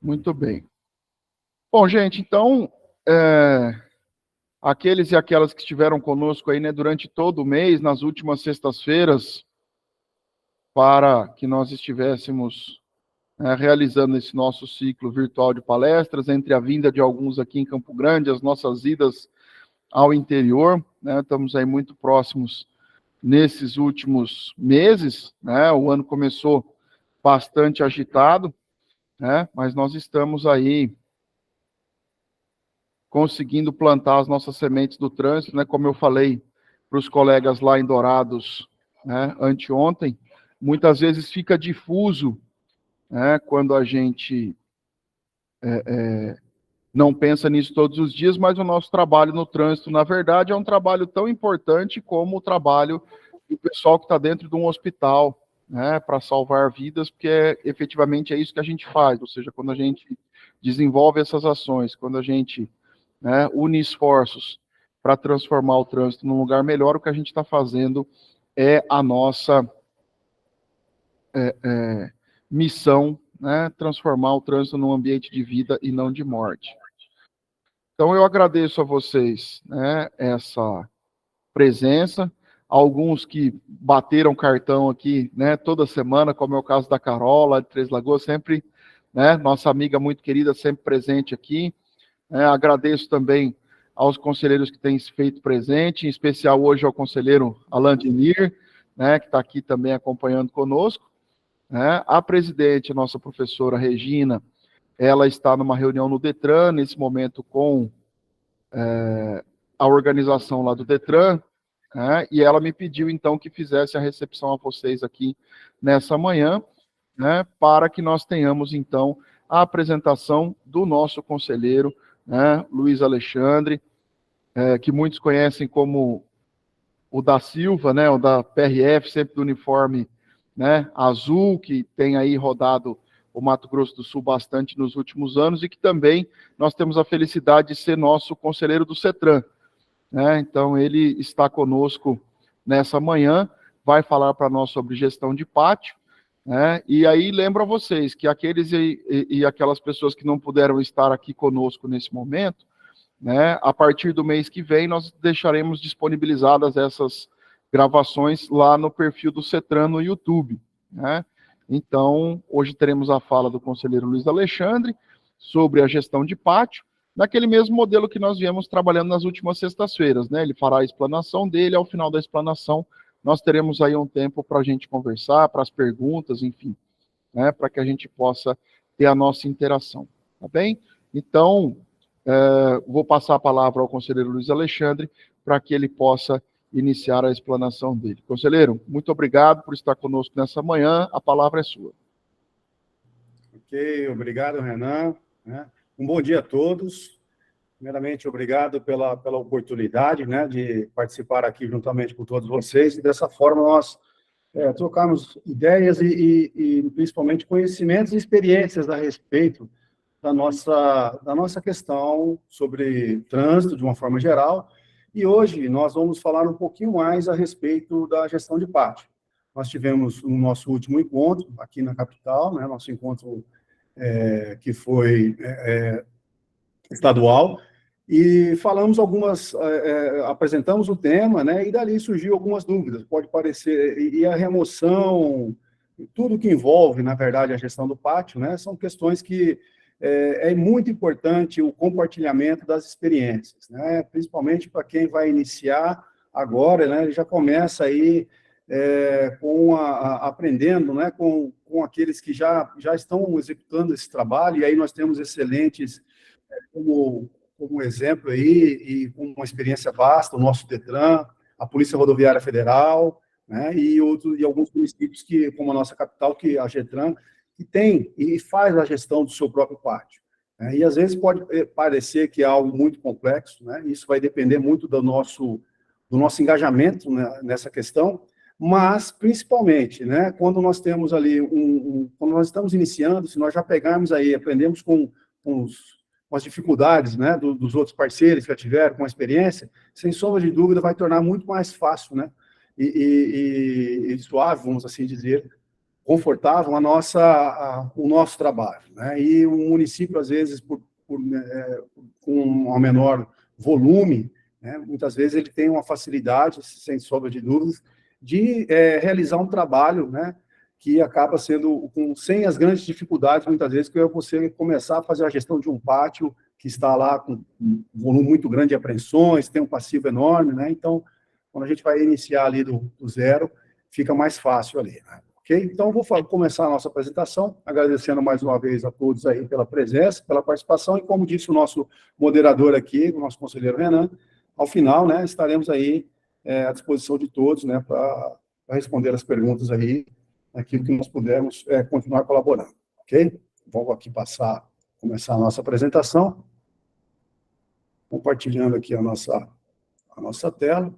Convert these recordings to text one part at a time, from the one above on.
Muito bem. Bom, gente, então, aqueles e aquelas que estiveram conosco aí, né, durante todo o mês, nas últimas sextas-feiras, para que nós estivéssemos realizando esse nosso ciclo virtual de palestras, entre a vinda de alguns aqui em Campo Grande, as nossas idas ao interior, né, estamos aí muito próximos nesses últimos meses, né, o ano começou bastante agitado, né, mas nós estamos aí conseguindo plantar as nossas sementes do trânsito, né, como eu falei para os colegas lá em Dourados, né, anteontem, muitas vezes fica difuso, né, quando a gente não pensa nisso todos os dias, mas o nosso trabalho no trânsito, na verdade, é um trabalho tão importante como o trabalho do pessoal que está dentro de um hospital, né, para salvar vidas, porque efetivamente é isso que a gente faz, ou seja, quando a gente desenvolve essas ações, quando a gente, né, une esforços para transformar o trânsito num lugar melhor, o que a gente está fazendo é a nossa missão, né, transformar o trânsito num ambiente de vida e não de morte. Então, eu agradeço a vocês, né, essa presença, alguns que bateram cartão aqui, né, toda semana, como é o caso da Carola, de Três Lagoas, sempre, né, nossa amiga muito querida, sempre presente aqui. Agradeço também aos conselheiros que têm se feito presente, em especial hoje ao conselheiro Alain Dinir, né, que está aqui também acompanhando conosco. Né. A presidente, a nossa professora Regina, ela está numa reunião no Detran, nesse momento com a organização lá do Detran, né, e ela me pediu, então, que fizesse a recepção a vocês aqui nessa manhã, né, para que nós tenhamos, então, a apresentação do nosso conselheiro, né, Luiz Alexandre, que muitos conhecem como o da Silva, né, o da PRF, sempre do uniforme, né, azul, que tem aí rodado o Mato Grosso do Sul bastante nos últimos anos, e que também nós temos a felicidade de ser nosso conselheiro do CETRAN, né? Então, ele está conosco nessa manhã, vai falar para nós sobre gestão de pátio, né? E aí lembro a vocês que aqueles e aquelas pessoas que não puderam estar aqui conosco nesse momento, né, a partir do mês que vem nós deixaremos disponibilizadas essas gravações lá no perfil do CETRAN no YouTube, né? Então, hoje teremos a fala do conselheiro Luiz Alexandre sobre a gestão de pátio, naquele mesmo modelo que nós viemos trabalhando nas últimas sextas-feiras, né? Ele fará a explanação dele, ao final da explanação, nós teremos aí um tempo para a gente conversar, para as perguntas, enfim, né? Para que a gente possa ter a nossa interação, tá bem? Então, vou passar a palavra ao conselheiro Luiz Alexandre para que ele possa iniciar a explanação dele. Conselheiro, muito obrigado por estar conosco nessa manhã, a palavra é sua. Ok, obrigado, Renan. Um bom dia a todos. Primeiramente, obrigado pela oportunidade, né, de participar aqui juntamente com todos vocês, e dessa forma nós trocarmos ideias e principalmente conhecimentos e experiências a respeito da nossa questão sobre trânsito, de uma forma geral, e hoje nós vamos falar um pouquinho mais a respeito da gestão de pátio. Nós tivemos o nosso último encontro aqui na capital, né, nosso encontro que foi estadual, e falamos apresentamos o tema, né, e dali surgiu algumas dúvidas, pode parecer, e a remoção, tudo que envolve, na verdade, a gestão do pátio, né, são questões que é muito importante o compartilhamento das experiências, né, principalmente para quem vai iniciar agora, né, ele já começa aí aprendendo, né, com aqueles que já estão executando esse trabalho, e aí nós temos excelentes como exemplo aí, e com uma experiência vasta, o nosso Detran, a Polícia Rodoviária Federal, né, e alguns municípios, como a nossa capital, que a GETRAN, que tem e faz a gestão do seu próprio pátio. Né, e às vezes pode parecer que é algo muito complexo, né, isso vai depender muito do nosso engajamento, né, nessa questão, mas, principalmente, né, quando nós temos ali quando nós estamos iniciando, se nós já pegarmos aí, aprendemos com as dificuldades, né, dos outros parceiros que já tiveram, com a experiência, sem sombra de dúvida, vai tornar muito mais fácil, né, e suave, vamos assim dizer, confortável o nosso trabalho, né? E o município, às vezes, com um menor volume, né, muitas vezes ele tem uma facilidade, sem sombra de dúvidas, de realizar um trabalho, né, que acaba sendo sem as grandes dificuldades, muitas vezes, que é você começar a fazer a gestão de um pátio que está lá com um volume muito grande de apreensões, tem um passivo enorme, né? Então, quando a gente vai iniciar ali do zero, fica mais fácil ali, né? Ok? Então, vou começar a nossa apresentação, agradecendo mais uma vez a todos aí pela presença, pela participação, e como disse o nosso moderador aqui, o nosso conselheiro Renan, ao final, né, estaremos aí à disposição de todos, né, para responder as perguntas aí, aquilo que nós pudermos continuar colaborando, ok? Vamos aqui começar a nossa apresentação, compartilhando aqui a nossa tela,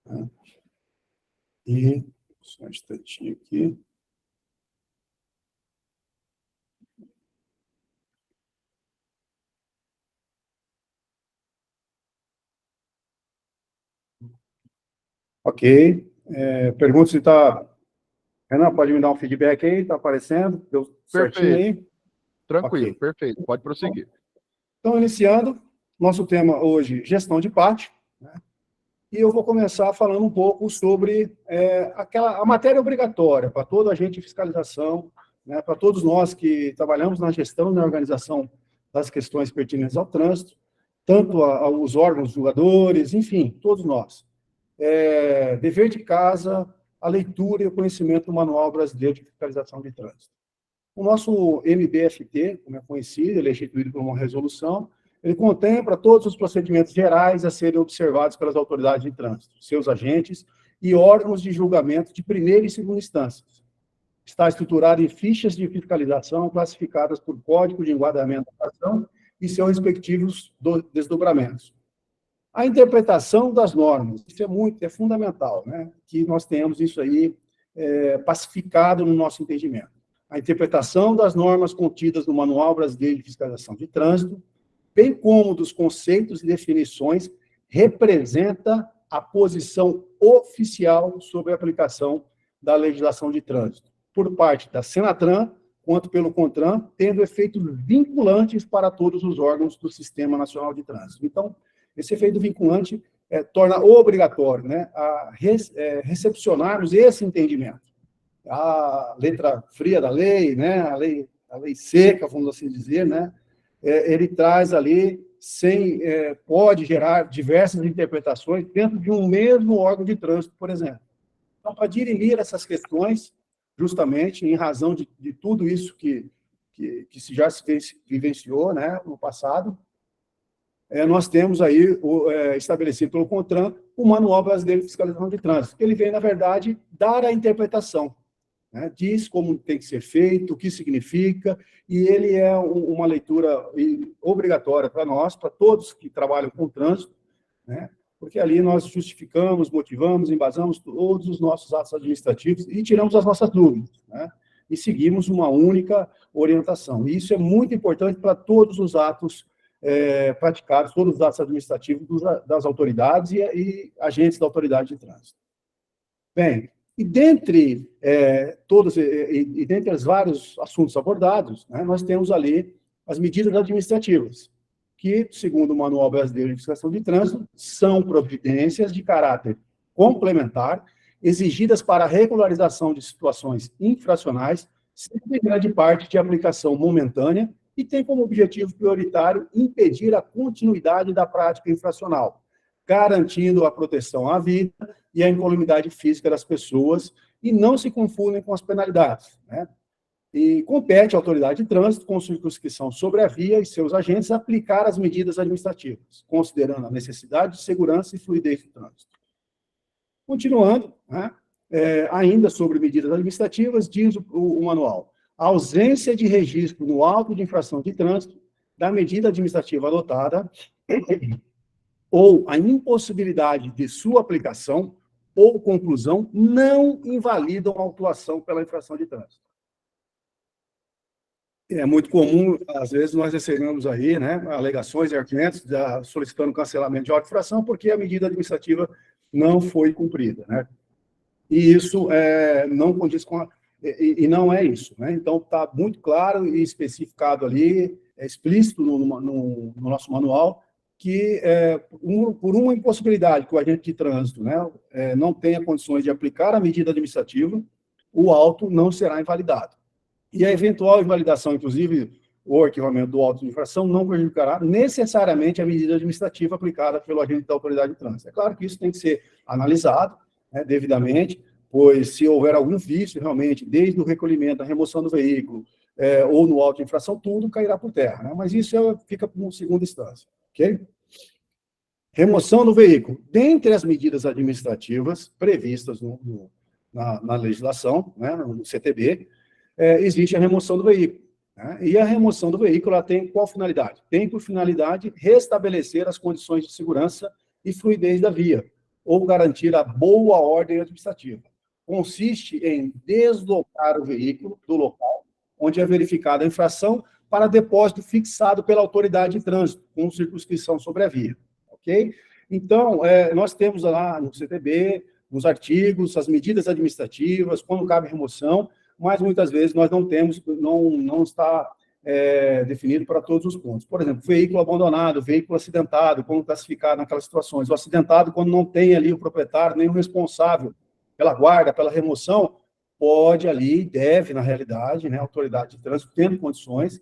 né? E só um instantinho aqui. Ok. Pergunta se está... Renan, pode me dar um feedback aí? Está aparecendo? Deu certinho aí? Tranquilo, okay. Perfeito. Pode prosseguir. Então, iniciando, nosso tema hoje, gestão de pátio, né? E eu vou começar falando um pouco sobre a matéria obrigatória para toda agente de fiscalização, né, para todos nós que trabalhamos na gestão e na organização das questões pertinentes ao trânsito, tanto aos órgãos julgadores, enfim, todos nós. Dever de casa, a leitura e o conhecimento do Manual Brasileiro de Fiscalização de Trânsito. O nosso MBFT, como é conhecido, ele é instituído por uma resolução, ele contempla todos os procedimentos gerais a serem observados pelas autoridades de trânsito, seus agentes e órgãos de julgamento de primeira e segunda instâncias. Está estruturado em fichas de fiscalização classificadas por código de enquadramento da ação e seus respectivos desdobramentos. A interpretação das normas, isso é fundamental, né? Que nós tenhamos isso aí pacificado no nosso entendimento. A interpretação das normas contidas no Manual Brasileiro de Fiscalização de Trânsito, bem como dos conceitos e definições, representa a posição oficial sobre a aplicação da legislação de trânsito, por parte da Senatran, quanto pelo CONTRAN, tendo efeitos vinculantes para todos os órgãos do Sistema Nacional de Trânsito. Então, esse efeito vinculante torna obrigatório, né, recepcionarmos esse entendimento. A letra fria da lei, né, a lei seca, vamos assim dizer, né, ele traz ali, pode gerar diversas interpretações dentro de um mesmo órgão de trânsito, por exemplo. Então, para dirimir essas questões, justamente, em razão de tudo isso que já se vivenciou, né, no passado, nós temos aí, estabelecido pelo CONTRAN, o Manual Brasileiro de Fiscalização de Trânsito, que ele vem, na verdade, dar a interpretação, né, diz como tem que ser feito, o que significa, e ele é uma leitura obrigatória para nós, para todos que trabalham com trânsito, né, porque ali nós justificamos, motivamos, embasamos todos os nossos atos administrativos e tiramos as nossas dúvidas, né, e seguimos uma única orientação. E isso é muito importante para todos os atos praticados, todos os atos administrativos das autoridades e agentes da autoridade de trânsito. Bem, e dentre dentre os vários assuntos abordados, né, nós temos ali as medidas administrativas, que, segundo o Manual Brasileiro de Fiscalização de Trânsito, são providências de caráter complementar, exigidas para a regularização de situações infracionais, sempre em grande parte de aplicação momentânea, e tem como objetivo prioritário impedir a continuidade da prática infracional, garantindo a proteção à vida e à incolumidade física das pessoas, e não se confundem com as penalidades, né? E compete à autoridade de trânsito, com circunscrição sobre a via e seus agentes, aplicar as medidas administrativas, considerando a necessidade de segurança e fluidez do trânsito. Continuando, né, ainda sobre medidas administrativas, diz o manual: a ausência de registro no auto de infração de trânsito da medida administrativa adotada ou a impossibilidade de sua aplicação ou conclusão não invalidam a autuação pela infração de trânsito. É muito comum, às vezes, nós recebemos aí, né, alegações e argumentos solicitando cancelamento de auto-infração porque a medida administrativa não foi cumprida, né? e isso não condiz com e não é isso, né? Então, está muito claro e especificado ali, explícito no nosso manual, que por uma impossibilidade que o agente de trânsito, né, não tenha condições de aplicar a medida administrativa, o auto não será invalidado. E a eventual invalidação, inclusive o arquivamento do auto de infração, não prejudicará necessariamente a medida administrativa aplicada pelo agente da autoridade de trânsito. É claro que isso tem que ser analisado, né, devidamente, pois se houver algum vício, realmente, desde o recolhimento, a remoção do veículo, ou no auto de infração, tudo cairá por terra, né? Mas isso fica para uma segunda instância, ok? Remoção do veículo. Dentre as medidas administrativas previstas na legislação, né, no CTB, existe a remoção do veículo, né? E a remoção do veículo ela tem qual finalidade? Tem por finalidade restabelecer as condições de segurança e fluidez da via, ou garantir a boa ordem administrativa. Consiste em deslocar o veículo do local onde é verificada a infração para depósito fixado pela autoridade de trânsito, com circunscrição sobre a via. Ok? Então, nós temos lá no CTB, nos artigos, as medidas administrativas, quando cabe remoção, mas muitas vezes nós não temos, não está definido para todos os pontos. Por exemplo, veículo abandonado, veículo acidentado, como classificar naquelas situações. O acidentado, quando não tem ali o proprietário, nem o responsável pela guarda, pela remoção, pode ali, deve, na realidade, né, a autoridade de trânsito, tendo condições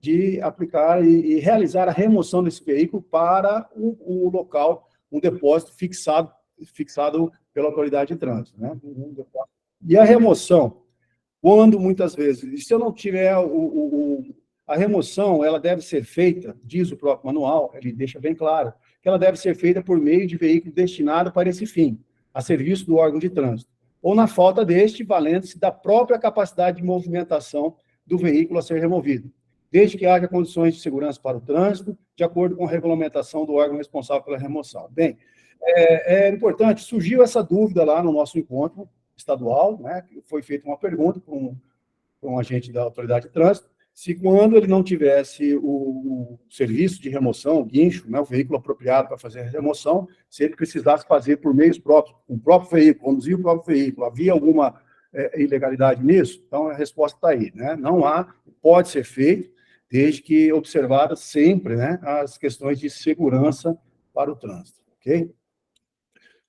de aplicar e realizar a remoção desse veículo para o local, um depósito fixado pela autoridade de trânsito, né? E a remoção, quando muitas vezes, se eu não tiver a remoção, ela deve ser feita, diz o próprio manual, ele deixa bem claro, que ela deve ser feita por meio de veículo destinado para esse fim, a serviço do órgão de trânsito, ou na falta deste, valendo-se da própria capacidade de movimentação do veículo a ser removido, desde que haja condições de segurança para o trânsito, de acordo com a regulamentação do órgão responsável pela remoção. Bem, é importante, surgiu essa dúvida lá no nosso encontro estadual, né, foi feita uma pergunta para um agente da autoridade de trânsito, se quando ele não tivesse o serviço de remoção, o guincho, né, o veículo apropriado para fazer a remoção, se ele precisasse fazer por meios próprios, o próprio veículo, conduzir o próprio veículo, havia alguma ilegalidade nisso? Então, a resposta está aí, né? Não há, pode ser feito, desde que observadas sempre, né, as questões de segurança para o trânsito, ok?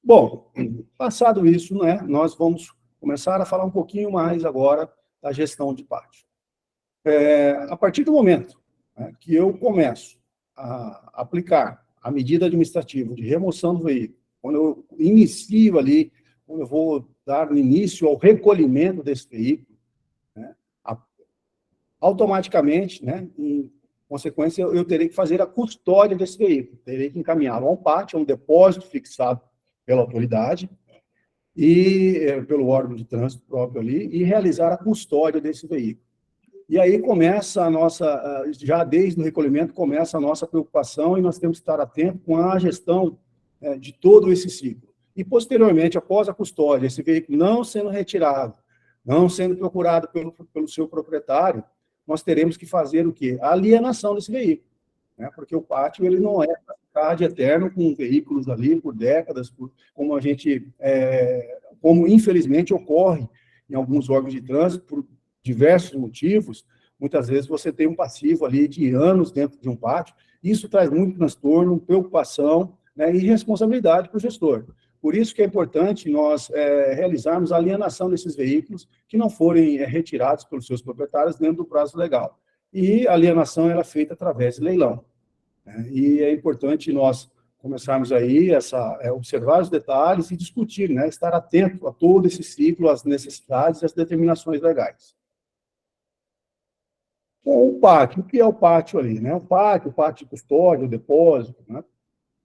Bom, passado isso, né, nós vamos começar a falar um pouquinho mais agora da gestão de pátio. A partir do momento, né, que eu começo a aplicar a medida administrativa de remoção do veículo, quando eu inicio ali, quando eu vou dar início ao recolhimento desse veículo, né, automaticamente, né, em consequência, eu terei que fazer a custódia desse veículo, terei que encaminhá-lo a um pátio, a um depósito fixado pela autoridade e pelo órgão de trânsito próprio ali, e realizar a custódia desse veículo. E aí começa a nossa, já desde o recolhimento, começa a nossa preocupação e nós temos que estar atentos com a gestão de todo esse ciclo. E, posteriormente, após a custódia, esse veículo não sendo retirado, não sendo procurado pelo seu proprietário, nós teremos que fazer o quê? A alienação desse veículo, né? Porque o pátio ele não é para ficar de eterno com veículos ali por décadas, como a gente, como infelizmente ocorre em alguns órgãos de trânsito, por diversos motivos. Muitas vezes você tem um passivo ali de anos dentro de um pátio, isso traz muito transtorno, preocupação, né, e responsabilidade para o gestor. Por isso que é importante nós realizarmos a alienação desses veículos que não forem retirados pelos seus proprietários dentro do prazo legal. E a alienação ela é feita através de leilão, né? E é importante nós começarmos aí observar os detalhes e discutir, né, estar atento a todo esse ciclo, às necessidades e às determinações legais. Bom, o pátio, o que é o pátio ali, né? O pátio de custódia, o depósito, né?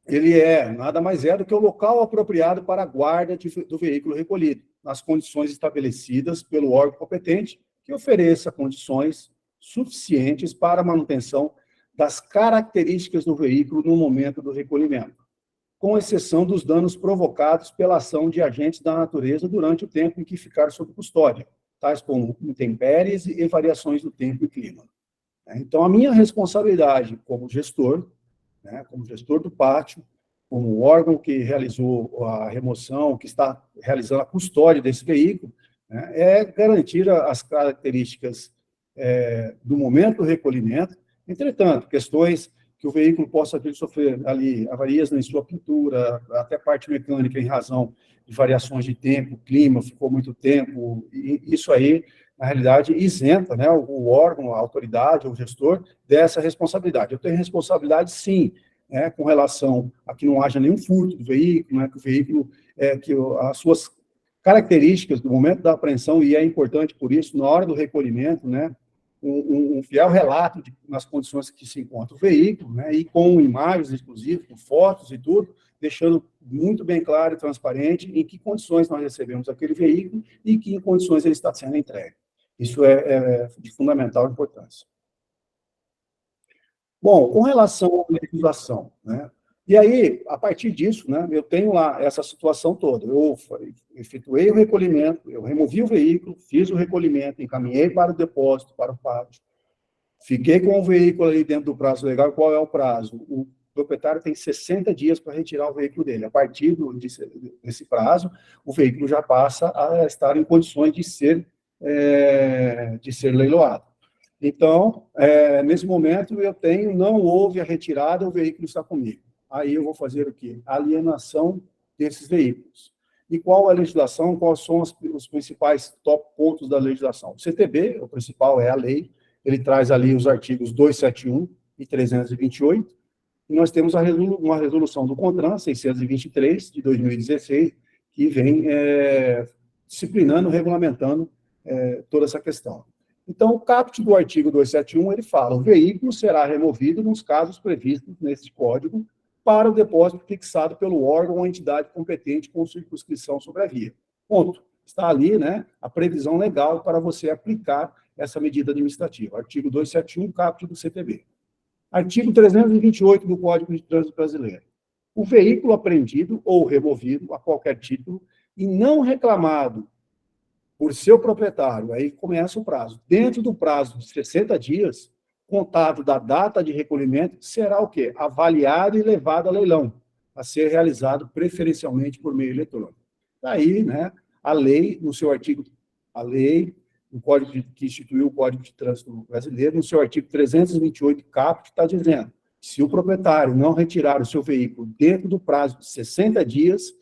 Ele nada mais do que o local apropriado para a guarda do veículo recolhido, nas condições estabelecidas pelo órgão competente, que ofereça condições suficientes para a manutenção das características do veículo no momento do recolhimento, com exceção dos danos provocados pela ação de agentes da natureza durante o tempo em que ficar sob custódia, tais como intempéries e variações do tempo e clima. Então, a minha responsabilidade como gestor, né, como gestor do pátio, como o órgão que realizou a remoção, que está realizando a custódia desse veículo, né, é garantir as características do momento do recolhimento. Entretanto, questões que o veículo possa vir sofrer ali avarias em sua pintura, até parte mecânica em razão de variações de tempo, clima, ficou muito tempo, e isso aí, na realidade, isenta, né, o órgão, a autoridade, o gestor, dessa responsabilidade. Eu tenho responsabilidade, sim, né, com relação a que não haja nenhum furto do veículo, né, que o veículo, que as suas características do momento da apreensão, e é importante por isso, na hora do recolhimento, né, um fiel relato nas condições que se encontra o veículo, né, e com imagens, inclusive, com fotos e tudo, deixando muito bem claro e transparente em que condições nós recebemos aquele veículo e que em condições ele está sendo entregue. Isso é de fundamental importância. Bom, com relação à legislação, né, e aí, a partir disso, né, eu tenho lá essa situação toda. Eu efetuei o recolhimento, eu removi o veículo, fiz o recolhimento, encaminhei para o depósito, para o pátio, fiquei com o veículo ali dentro do prazo legal. Qual é o prazo? O proprietário tem 60 dias para retirar o veículo dele. A partir desse prazo, o veículo já passa a estar em condições de ser leiloado. Então, nesse momento, não houve a retirada, o veículo está comigo. Aí eu vou fazer o quê? Alienação desses veículos. E qual a legislação? Quais são os principais top pontos da legislação? O CTB, o principal é a lei, ele traz ali os artigos 271 e 328, e nós temos uma resolução do CONTRAN, 623, de 2016, que vem disciplinando, regulamentando toda essa questão. Então, o caput do artigo 271, ele fala: o veículo será removido nos casos previstos nesse código para o depósito fixado pelo órgão ou entidade competente com circunscrição sobre a via. Ponto. Está ali, né, a previsão legal para você aplicar essa medida administrativa. Artigo 271, caput do CTB. Artigo 328 do Código de Trânsito Brasileiro. O veículo apreendido ou removido a qualquer título e não reclamado por seu proprietário, aí começa o prazo. Dentro do prazo de 60 dias, contado da data de recolhimento, será o quê? Avaliado e levado a leilão, a ser realizado preferencialmente por meio eletrônico. Daí, né, a lei, no seu artigo, o Código que instituiu o Código de Trânsito Brasileiro, no seu artigo 328, caput, está dizendo: se o proprietário não retirar o seu veículo dentro do prazo de 60 dias,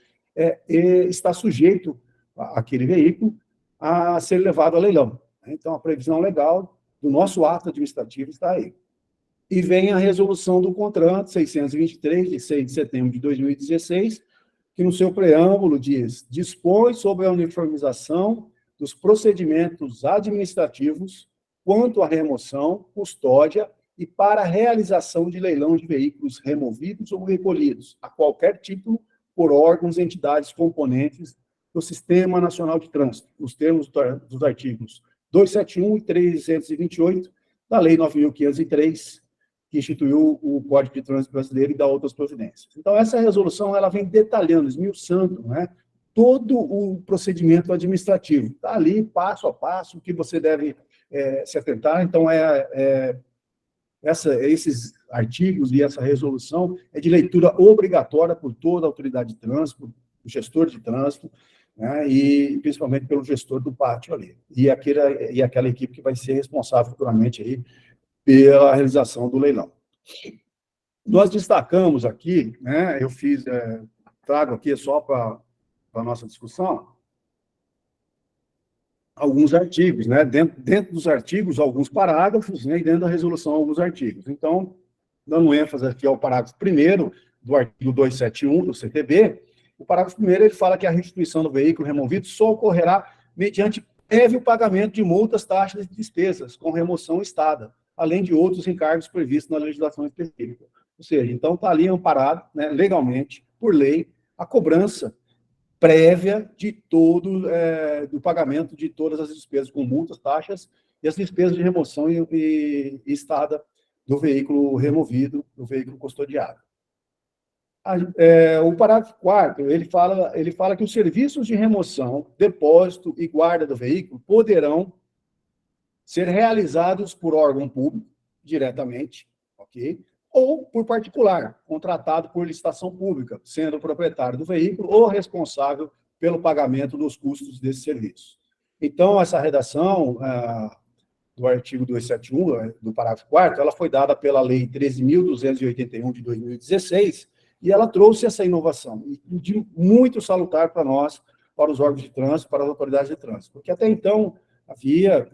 está sujeito aquele veículo a ser levado a leilão. Então, a previsão legal do nosso ato administrativo está aí. E vem a resolução do CONTRAN 623, de 6 de setembro de 2016, que no seu preâmbulo dispõe sobre a uniformização dos procedimentos administrativos quanto à remoção, custódia e para a realização de leilão de veículos removidos ou recolhidos, a qualquer título, por órgãos e entidades componentes do Sistema Nacional de Trânsito, nos termos dos artigos 271 e 328 da Lei 9.503, que instituiu o Código de Trânsito Brasileiro e dá outras providências. Então, essa resolução ela vem detalhando, esmiuçando, né, todo o procedimento administrativo. Está ali, passo a passo, o que você deve se atentar. Então, esses artigos e essa resolução é de leitura obrigatória por toda a autoridade de trânsito, o gestor de trânsito, né, e principalmente pelo gestor do pátio ali, e aquela equipe que vai ser responsável futuramente aí pela realização do leilão. Nós destacamos aqui, né, eu trago aqui só para a nossa discussão, alguns artigos, né, dentro dos artigos, alguns parágrafos, né, e dentro da resolução, alguns artigos. Então, dando ênfase aqui ao parágrafo 1º do artigo 271 do CTB, o parágrafo 1º, ele fala que a restituição do veículo removido só ocorrerá mediante prévio pagamento de multas, taxas e despesas, com remoção estada, além de outros encargos previstos na legislação específica. Ou seja, então está ali amparado, né, legalmente, por lei, a cobrança prévia de do pagamento de todas as despesas, com multas, taxas e as despesas de remoção e estada do veículo removido, do veículo custodiado. O parágrafo 4º, ele fala que os serviços de remoção, depósito e guarda do veículo poderão ser realizados por órgão público, diretamente, ok? ou por particular, contratado por licitação pública, sendo o proprietário do veículo ou responsável pelo pagamento dos custos desse serviço. Então, essa redação do artigo 271, do parágrafo 4º, ela foi dada pela Lei 13.281 de 2016, e ela trouxe essa inovação, de muito salutar para nós, para os órgãos de trânsito, para as autoridades de trânsito, porque até então havia,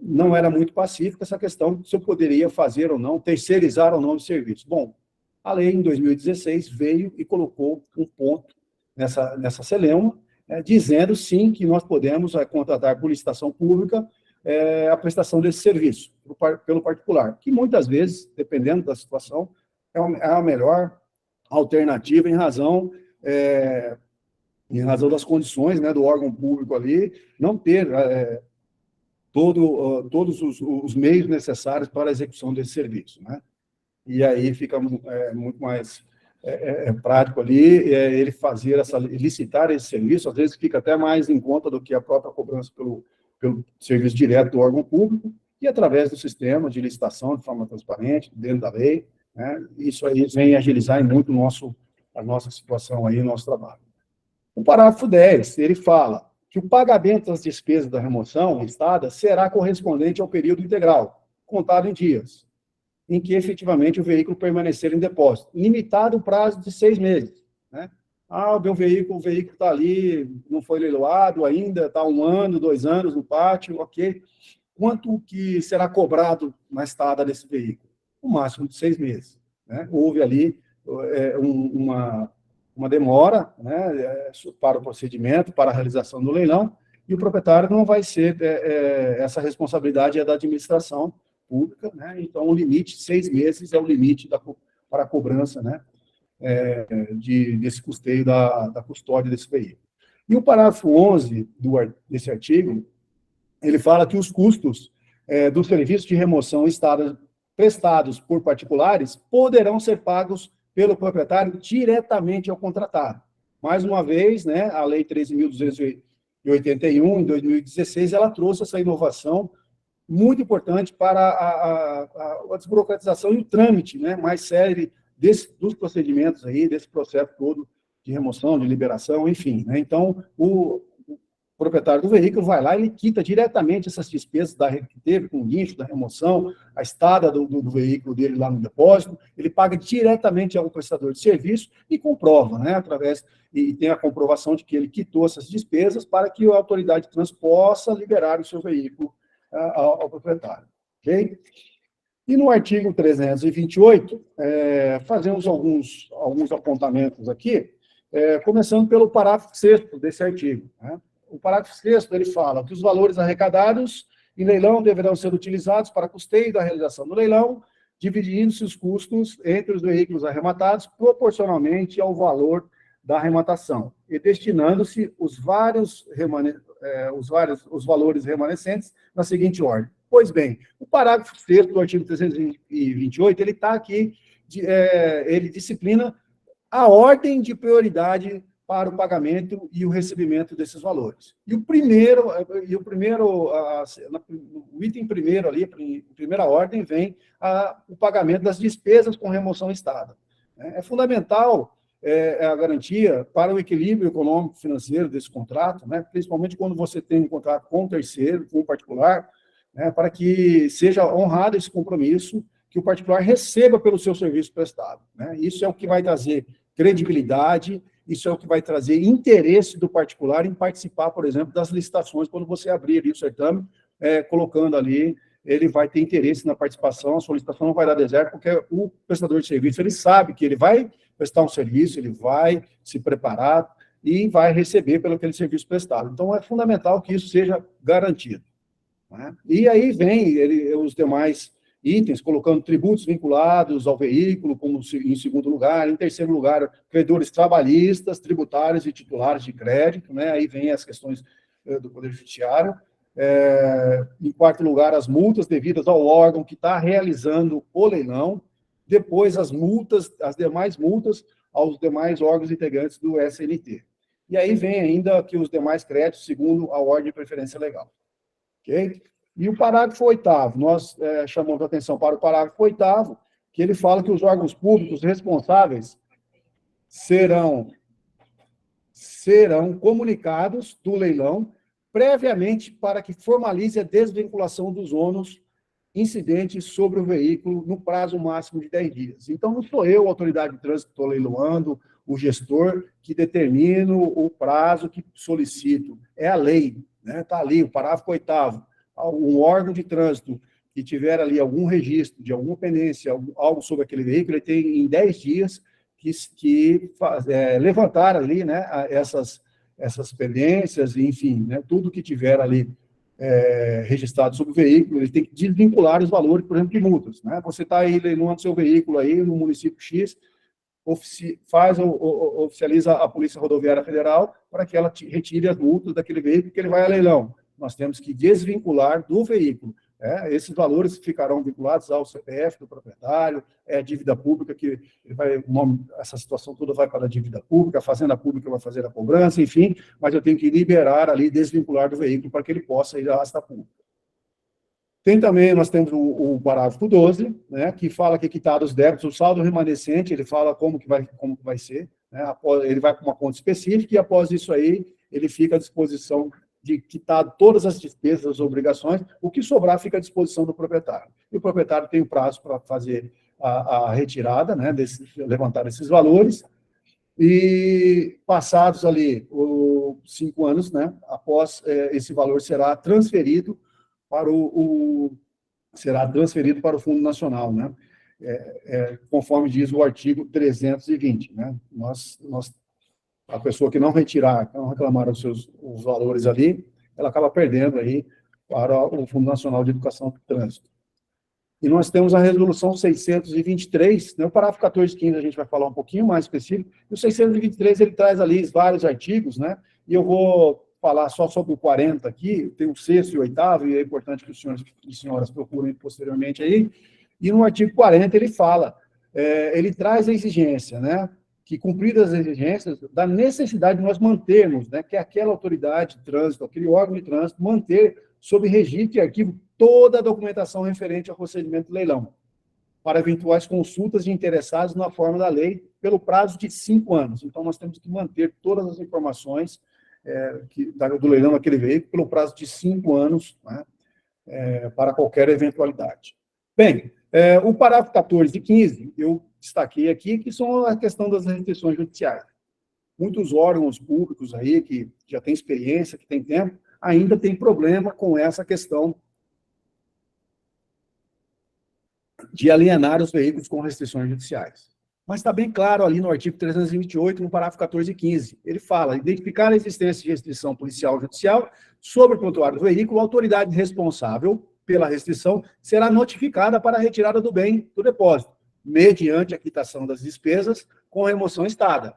não era muito pacífica essa questão de se eu poderia fazer ou não, terceirizar ou não o serviço. Bom, a lei, em 2016, veio e colocou um ponto nessa celeuma, dizendo, sim, que nós podemos contratar por licitação pública a prestação desse serviço pelo particular, que muitas vezes, dependendo da situação, é a melhor alternativa em razão das condições, né, do órgão público ali, não ter todos os meios necessários para a execução desse serviço, né? E aí fica muito mais prático ali ele licitar esse serviço, às vezes fica até mais em conta do que a própria cobrança pelo serviço direto do órgão público, e através do sistema de licitação de forma transparente, dentro da lei, né? Isso aí vem agilizar muito a nossa situação aí, o nosso trabalho. O parágrafo 10, ele fala que o pagamento das despesas da remoção listada será correspondente ao período integral, contado em dias, em que efetivamente o veículo permanecer em depósito, limitado o prazo de 6 meses. Né? O meu veículo está ali, não foi leiloado ainda, está 1 ano, 2 anos no pátio, ok. Quanto que será cobrado na estada desse veículo? O máximo de 6 meses. Né? Houve ali uma demora, né, para o procedimento, para a realização do leilão, e o proprietário não vai ser, essa responsabilidade é da administração pública, né? Então o limite, 6 meses, é o limite para a cobrança, né, desse custeio da custódia desse veículo. E o parágrafo 11 desse artigo, ele fala que os custos do serviço de remoção prestados por particulares poderão ser pagos pelo proprietário diretamente ao contratado. Mais uma vez, né, a Lei 13.281, em 2016, ela trouxe essa inovação muito importante para a desburocratização e o trâmite, né, mais sério dos procedimentos aí, desse processo todo de remoção, de liberação, enfim. Né? Então, o proprietário do veículo vai lá e ele quita diretamente essas despesas que teve com o guincho, da remoção, a estada do veículo dele lá no depósito, ele paga diretamente ao prestador de serviço e comprova, né, e tem a comprovação de que ele quitou essas despesas para que a autoridade de trânsito possa liberar o seu veículo ao proprietário, ok? E no artigo 328, fazemos alguns apontamentos aqui, começando pelo parágrafo 6º desse artigo, né? O parágrafo 6º, ele fala que os valores arrecadados em leilão deverão ser utilizados para custeio da realização do leilão, dividindo-se os custos entre os veículos arrematados proporcionalmente ao valor da arrematação, e destinando-se os valores remanescentes na seguinte ordem. Pois bem, o parágrafo 6º do artigo 328, ele está aqui, ele disciplina a ordem de prioridade para o pagamento e o recebimento desses valores. E o item primeiro ali, a primeira ordem, vem o pagamento das despesas com remoção estada. É fundamental a garantia para o equilíbrio econômico-financeiro desse contrato, né, principalmente quando você tem um contrato com um terceiro, com um particular, né, para que seja honrado esse compromisso, que o particular receba pelo seu serviço prestado. Né? Isso é o que vai trazer credibilidade, isso é o que vai trazer interesse do particular em participar, por exemplo, das licitações, quando você abrir ali o certame, colocando ali, ele vai ter interesse na participação, a solicitação não vai dar deserto, porque o prestador de serviço, ele sabe que ele vai prestar um serviço, ele vai se preparar e vai receber pelo aquele serviço prestado. Então, é fundamental que isso seja garantido. Né? E aí vem os demais itens, colocando tributos vinculados ao veículo, como em segundo lugar. Em terceiro lugar, credores trabalhistas, tributários e titulares de crédito, né? Aí vem as questões do Poder Judiciário. Em quarto lugar, as multas devidas ao órgão que está realizando o leilão. Depois, as demais multas aos demais órgãos integrantes do SNT. E aí vem ainda aqui os demais créditos, segundo a ordem de preferência legal. Ok? E o parágrafo 8º, nós chamamos a atenção para o parágrafo 8º, que ele fala que os órgãos públicos responsáveis serão comunicados do leilão previamente para que formalize a desvinculação dos ônus incidentes sobre o veículo no prazo máximo de 10 dias. Então, não sou eu, a autoridade de trânsito, que estou leiloando, o gestor, que determino o prazo que solicito. É a lei, né? Está ali, o parágrafo 8º. Um órgão de trânsito que tiver ali algum registro de alguma pendência, algo sobre aquele veículo, ele tem em 10 dias levantar ali, né, essas pendências, enfim, né, tudo que tiver ali registrado sobre o veículo, ele tem que desvincular os valores, por exemplo, de multas. Né? Você está aí leiloando seu veículo aí no município X, oficializa a Polícia Rodoviária Federal para que ela retire as multas daquele veículo que ele vai a leilão. Nós temos que desvincular do veículo. Esses valores ficarão vinculados ao CPF do proprietário, dívida pública, que essa situação toda vai para a dívida pública, a Fazenda Pública vai fazer a cobrança, enfim, mas eu tenho que liberar ali, desvincular do veículo para que ele possa ir à asta pública. Nós temos o parágrafo 12, né, que fala que quitados os débitos, o saldo remanescente, ele fala como que vai ser, né, ele vai para uma conta específica e após isso aí, ele fica à disposição de quitar todas as despesas, as obrigações, o que sobrar fica à disposição do proprietário. E o proprietário tem o prazo para fazer a retirada, né, levantar esses valores, e passados ali os 5 anos, né, após esse valor será transferido para o Fundo Nacional, né, conforme diz o artigo 320. Né, a pessoa que não retirar, que não reclamar os valores ali, ela acaba perdendo aí para o Fundo Nacional de Educação do Trânsito. E nós temos a resolução 623, né, o parágrafo 14 e 15 a gente vai falar um pouquinho mais específico, e o 623 ele traz ali vários artigos, né, e eu vou falar só sobre o 40 aqui, tem o 6º e o 8º, e é importante que os senhores e senhoras procurem posteriormente aí, e no artigo 40 ele fala, ele traz a exigência, né, que cumpridas as exigências, da necessidade de nós mantermos, né, que aquela autoridade de trânsito, aquele órgão de trânsito, manter sob registro e arquivo toda a documentação referente ao procedimento de leilão, para eventuais consultas de interessados na forma da lei, pelo prazo de 5 anos. Então, nós temos que manter todas as informações do leilão daquele veículo pelo prazo de 5 anos, né, para qualquer eventualidade. Bem, o parágrafo 14 e 15, eu destaquei aqui, que são a questão das restrições judiciais. Muitos órgãos públicos aí, que já têm experiência, que têm tempo, ainda tem problema com essa questão de alienar os veículos com restrições judiciais. Mas está bem claro ali no artigo 328, no parágrafo 14 e 15. Ele fala, identificar a existência de restrição policial ou judicial sobre o prontuário do veículo, a autoridade responsável pela restrição será notificada para a retirada do bem do depósito, mediante a quitação das despesas com remoção estada,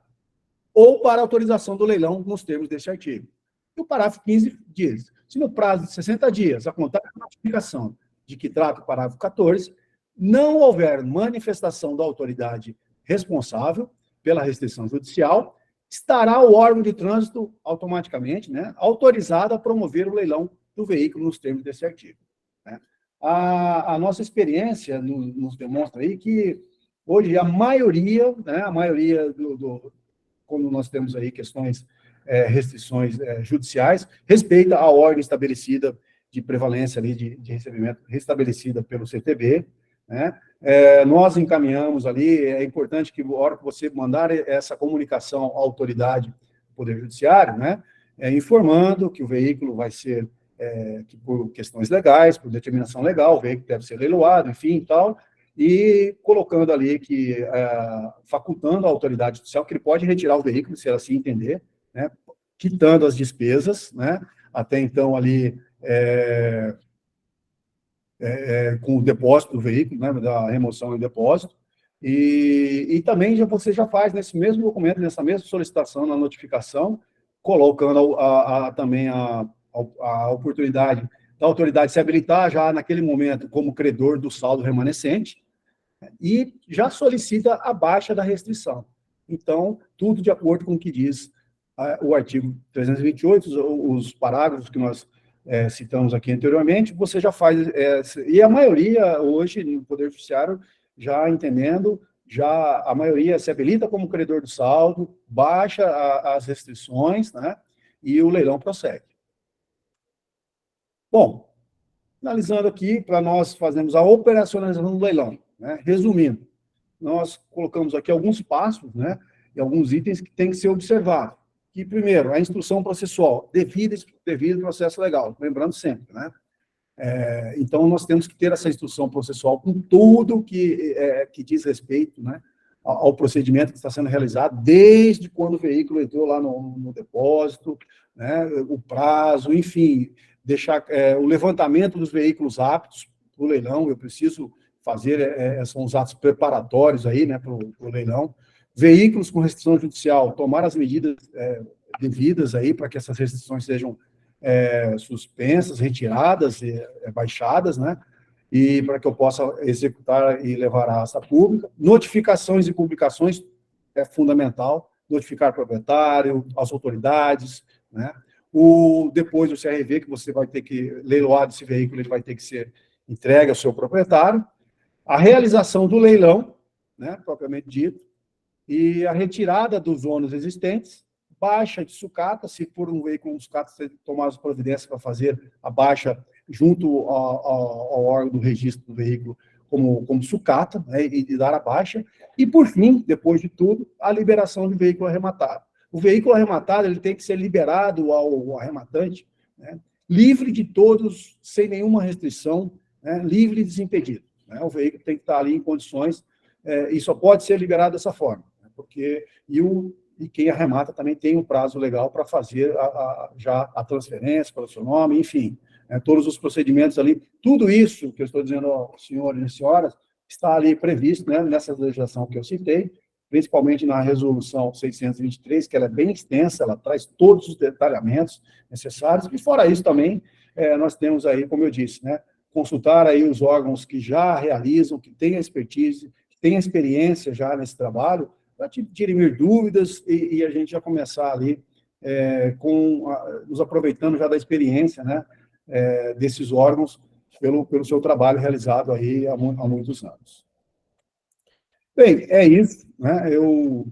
ou para autorização do leilão nos termos deste artigo. E o parágrafo 15 diz, se no prazo de 60 dias, a contar com a notificação de que trata o parágrafo 14, não houver manifestação da autoridade responsável pela restrição judicial, estará o órgão de trânsito automaticamente, né, autorizado a promover o leilão do veículo nos termos desse artigo. Né. A nossa experiência nos demonstra aí que hoje a maioria, né, quando nós temos aí questões, restrições judiciais, respeita a ordem estabelecida de prevalência ali de recebimento, restabelecida pelo CTB, né? Nós encaminhamos ali, é importante que, na hora que você mandar essa comunicação à autoridade do Poder Judiciário, né, informando que o veículo vai ser, que por questões legais, por determinação legal, o veículo deve ser leiloado, enfim, tal, e colocando ali que, facultando a autoridade judicial que ele pode retirar o veículo, se ela assim entender, né, quitando as despesas, né, até então ali, com o depósito do veículo, né, da remoção e depósito, e também você já faz nesse mesmo documento, nessa mesma solicitação, na notificação, colocando também a oportunidade da autoridade se habilitar já naquele momento como credor do saldo remanescente, e já solicita a baixa da restrição. Então, tudo de acordo com o que diz o artigo 328, os parágrafos que nós citamos aqui anteriormente, você já faz, e a maioria hoje no Poder Judiciário já entendendo, já a maioria se habilita como credor do saldo, baixa as restrições, né, e o leilão prossegue. Bom, finalizando aqui, para nós fazermos a operacionalização do leilão, né, resumindo, nós colocamos aqui alguns passos, né, e alguns itens que têm que ser observados. Que, primeiro, a instrução processual, devido processo legal, lembrando sempre, né? Então, nós temos que ter essa instrução processual com tudo que diz respeito, né, ao procedimento que está sendo realizado, desde quando o veículo entrou lá no depósito, né, o prazo, enfim, deixar o levantamento dos veículos aptos para o leilão, eu preciso fazer, são os atos preparatórios aí, né, para o leilão. Veículos com restrição judicial, tomar as medidas devidas aí para que essas restrições sejam suspensas, retiradas, baixadas, né? E para que eu possa executar e levar à asta pública. Notificações e publicações é fundamental, notificar o proprietário, as autoridades, né? Depois do CRV, que você vai ter que leiloar esse veículo, ele vai ter que ser entregue ao seu proprietário. A realização do leilão, né, propriamente dito, e a retirada dos ônus existentes, baixa de sucata, se for um veículo sucata, você tomar as providências para fazer a baixa junto ao órgão do registro do veículo como sucata, né, e dar a baixa. E, por fim, depois de tudo, a liberação do veículo arrematado. O veículo arrematado ele tem que ser liberado ao arrematante, né, livre de todos, sem nenhuma restrição, né, livre e desimpedido. Né, o veículo tem que estar ali em condições, e só pode ser liberado dessa forma, né, porque e quem arremata também tem um prazo legal para fazer já a transferência para o seu nome, enfim, né, todos os procedimentos ali, tudo isso que eu estou dizendo aos senhores e senhoras, está ali previsto, né, nessa legislação que eu citei, principalmente na resolução 623, que ela é bem extensa, ela traz todos os detalhamentos necessários, e fora isso também, nós temos aí, como eu disse, né, consultar aí os órgãos que já realizam, que têm a expertise, que têm a experiência já nesse trabalho, para dirimir dúvidas e a gente já começar ali nos aproveitando já da experiência, né, desses órgãos pelo seu trabalho realizado aí há muitos anos. Bem, é isso, né, eu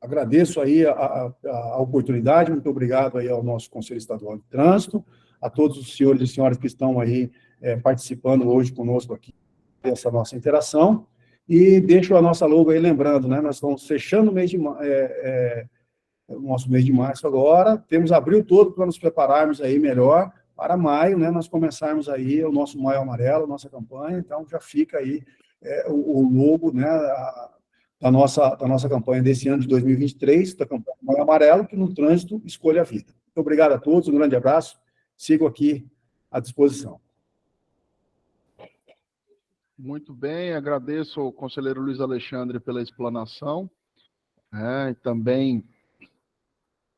agradeço aí a oportunidade, muito obrigado aí ao nosso Conselho Estadual de Trânsito, a todos os senhores e senhoras que estão aí participando hoje conosco aqui dessa nossa interação. E deixo a nossa logo aí lembrando, né? Nós estamos fechando o nosso mês de março agora, temos abril todo para nos prepararmos aí melhor para maio, né? Nós começarmos aí o nosso Maio Amarelo, a nossa campanha, então já fica aí o logo, né? Da nossa campanha desse ano de 2023, da campanha Maio Amarelo, que no trânsito escolha a vida. Muito obrigado a todos, um grande abraço, sigo aqui à disposição. Muito bem, agradeço ao conselheiro Luiz Alexandre pela explanação, e também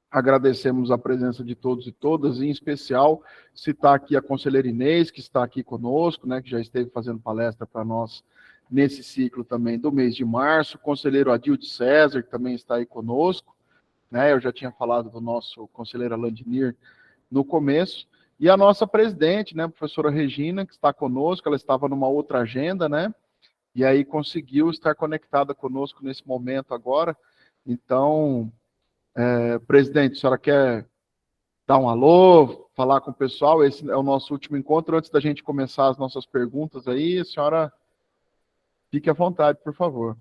agradecemos a presença de todos e todas, em especial citar aqui a conselheira Inês, que está aqui conosco, né, que já esteve fazendo palestra para nós nesse ciclo também do mês de março, o conselheiro Adilde César, que também está aí conosco, né, eu já tinha falado do nosso conselheiro Alandinir no começo, e a nossa presidente, né, a professora Regina, que está conosco, ela estava numa outra agenda, né, e aí conseguiu estar conectada conosco nesse momento agora. Então, presidente, a senhora quer dar um alô, falar com o pessoal? Esse é o nosso último encontro. Antes da gente começar as nossas perguntas aí, a senhora fique à vontade, por favor.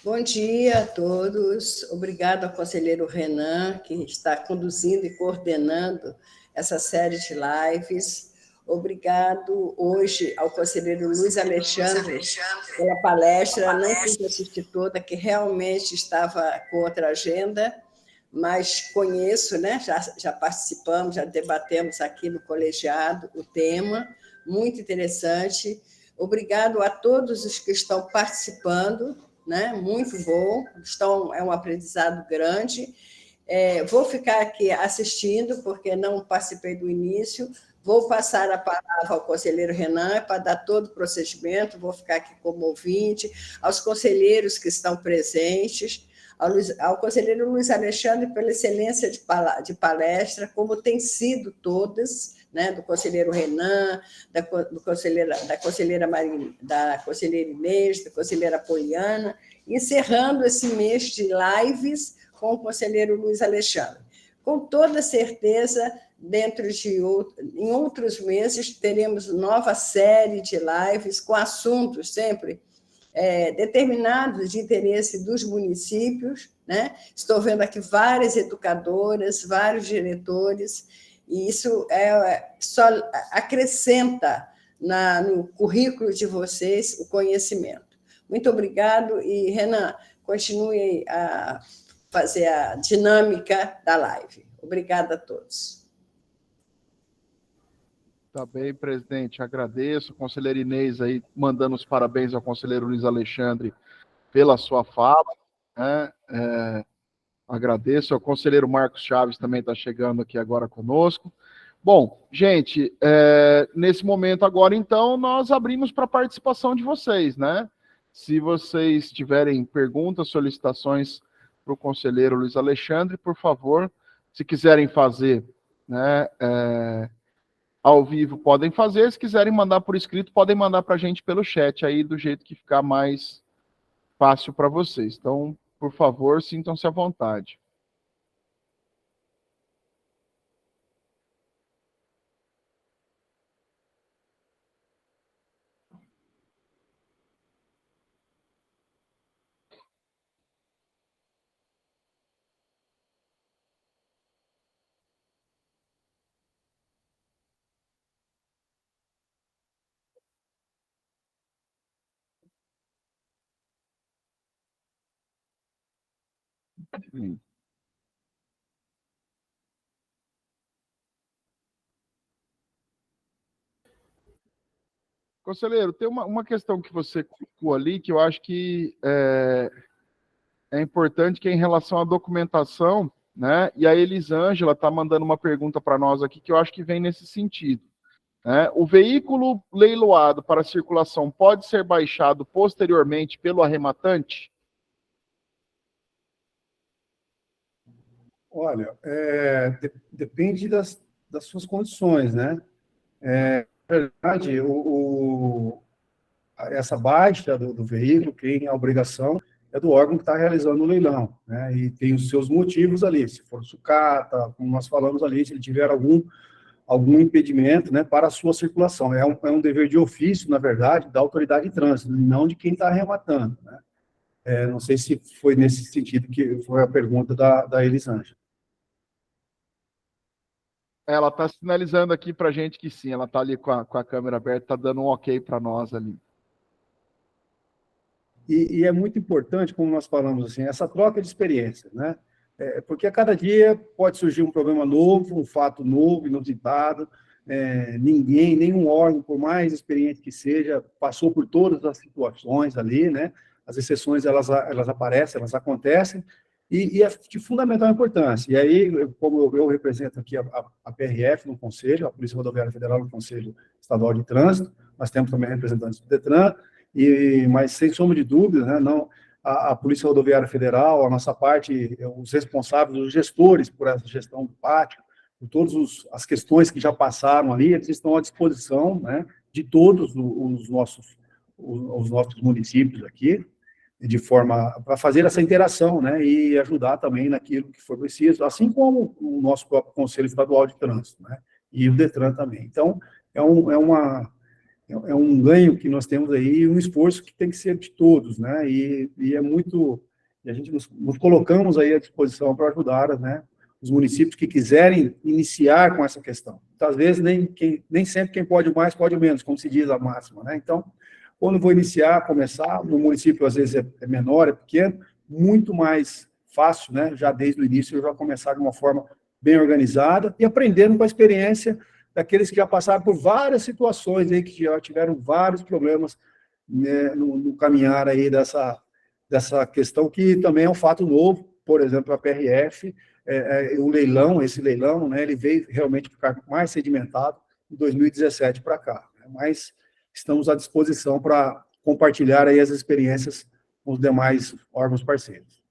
Bom dia a todos. Obrigado ao conselheiro Renan, que está conduzindo e coordenando essa série de lives. Obrigado hoje ao conselheiro Luiz Alexandre pela palestra. Não pude assistir toda, que realmente estava com outra agenda, mas conheço, né? Já participamos, já debatemos aqui no colegiado o tema, muito interessante. Obrigado a todos os que estão participando, né? Muito bom, é um aprendizado grande. Vou ficar aqui assistindo, porque não participei do início. Vou passar a palavra ao conselheiro Renan para dar todo o procedimento, vou ficar aqui como ouvinte, aos conselheiros que estão presentes, ao conselheiro Luiz Alexandre pela excelência de palestra, como tem sido todas, né, do conselheiro Renan, da conselheira Inês, da conselheira Poliana, encerrando esse mês de lives com o conselheiro Luiz Alexandre. Com toda certeza, em outros meses, teremos nova série de lives com assuntos sempre determinados de interesse dos municípios, né? Estou vendo aqui várias educadoras, vários diretores, e isso só acrescenta no currículo de vocês o conhecimento. Muito obrigado, e, Renan, continue a fazer a dinâmica da live. Obrigada a todos. Tá bem, presidente, agradeço. A conselheira Inês aí mandando os parabéns ao conselheiro Luiz Alexandre pela sua fala, né? Agradeço. O conselheiro Marcos Chaves também está chegando aqui agora conosco. Bom, gente, nesse momento agora, então, nós abrimos para a participação de vocês, né? Se vocês tiverem perguntas, solicitações para o conselheiro Luiz Alexandre, por favor, se quiserem fazer, né, ao vivo, podem fazer. Se quiserem mandar por escrito, podem mandar para a gente pelo chat aí, do jeito que ficar mais fácil para vocês. Então, por favor, sintam-se à vontade. Sim. Conselheiro, tem uma questão que você colocou ali que eu acho que é importante, que é em relação à documentação, né? E a Elisângela está mandando uma pergunta para nós aqui que eu acho que vem nesse sentido, né? O veículo leiloado para circulação pode ser baixado posteriormente pelo arrematante? Olha, depende das suas condições, né? Na verdade, essa baixa do veículo, quem tem a obrigação é do órgão que está realizando o leilão, né? E tem os seus motivos ali, se for sucata, como nós falamos ali, se ele tiver algum impedimento, né, para a sua circulação. É um dever de ofício, na verdade, da autoridade de trânsito, não de quem está arrematando, né? Não sei se foi nesse sentido que foi a pergunta da Elisângela. Ela está sinalizando aqui para a gente que sim, ela está ali com a câmera aberta, está dando um ok para nós ali. E é muito importante, como nós falamos, assim, essa troca de experiência, né? Porque a cada dia pode surgir um problema novo, um fato novo, inusitado. Nenhum órgão, por mais experiente que seja, passou por todas as situações ali, né? As exceções, elas aparecem, elas acontecem, e é de fundamental importância. E aí, como eu represento aqui a PRF no Conselho, a Polícia Rodoviária Federal no Conselho Estadual de Trânsito, nós temos também representantes do DETRAN, mas, sem sombra de dúvidas, né, não, a Polícia Rodoviária Federal, a nossa parte, os responsáveis, os gestores por essa gestão do pátio, por todas as questões que já passaram ali, eles estão à disposição, né, de todos os nossos municípios aqui, de forma para fazer essa interação, né, e ajudar também naquilo que for preciso, assim como o nosso próprio Conselho Estadual de Trânsito, né, e o DETRAN também. Então, é um ganho que nós temos aí, um esforço que tem que ser de todos, né? E a gente nos colocamos aí à disposição para ajudar, né, os municípios que quiserem iniciar com essa questão. Então, às vezes, nem sempre quem pode mais, pode menos, como se diz a máxima, né? Então, quando vou começar, no município, às vezes, é menor, é pequeno, muito mais fácil, né? Já desde o início, eu já começar de uma forma bem organizada e aprendendo com a experiência daqueles que já passaram por várias situações aí, que já tiveram vários problemas, né, no caminhar aí dessa questão, que também é um fato novo. Por exemplo, a PRF, esse leilão, né, ele veio realmente ficar mais sedimentado em 2017 para cá, né, mas estamos à disposição para compartilhar aí as experiências com os demais órgãos parceiros.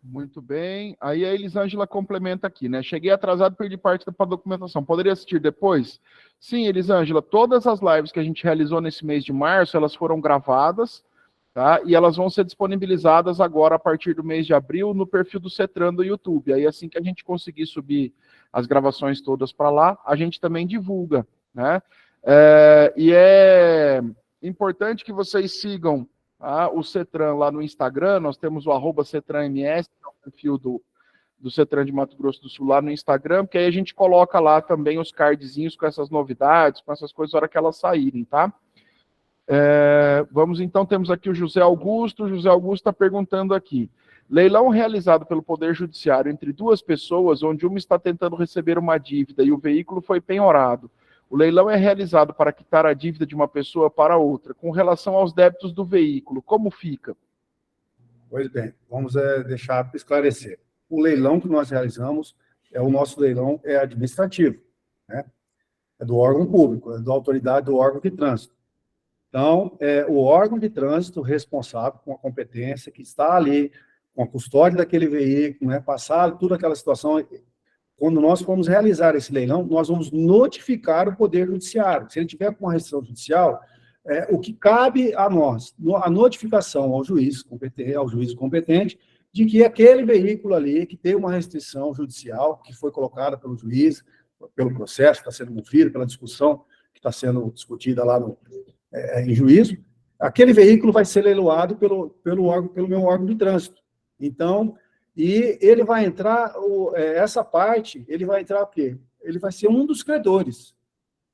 Muito bem. Aí a Elisângela complementa aqui, né? Cheguei atrasado, perdi parte da documentação. Poderia assistir depois? Sim, Elisângela, todas as lives que a gente realizou nesse mês de março, elas foram gravadas, tá? E elas vão ser disponibilizadas agora, a partir do mês de abril, no perfil do CETRAN do YouTube. Aí assim que a gente conseguir subir as gravações todas para lá, a gente também divulga, né? E é importante que vocês sigam o CETRAN lá no Instagram. Nós temos o @CETRANMS, que é o perfil do CETRAN de Mato Grosso do Sul lá no Instagram, porque aí a gente coloca lá também os cardzinhos com essas novidades, com essas coisas, na hora que elas saírem, tá? Vamos então, temos aqui o José Augusto. O José Augusto está perguntando aqui: leilão realizado pelo Poder Judiciário entre duas pessoas, onde uma está tentando receber uma dívida e o veículo foi penhorado. O leilão é realizado para quitar a dívida de uma pessoa para outra. Com relação aos débitos do veículo, como fica? Pois bem, vamos deixar para esclarecer. O leilão que nós realizamos, o nosso leilão é administrativo, né? É do órgão público, é da autoridade do órgão de trânsito. Então, é o órgão de trânsito responsável com a competência, que está ali com a custódia daquele veículo, né? Passar toda aquela situação. Quando nós formos realizar esse leilão, nós vamos notificar o Poder Judiciário. Se ele tiver com uma restrição judicial, o que cabe a nós, a notificação ao juiz competente, de que aquele veículo ali, que tem uma restrição judicial, que foi colocada pelo juiz, pelo processo que está sendo movido, pela discussão que está sendo discutida lá em juízo, aquele veículo vai ser leiloado pelo meu órgão de trânsito. Então, e ele vai entrar, essa parte, ele vai entrar o quê? Ele vai ser um dos credores.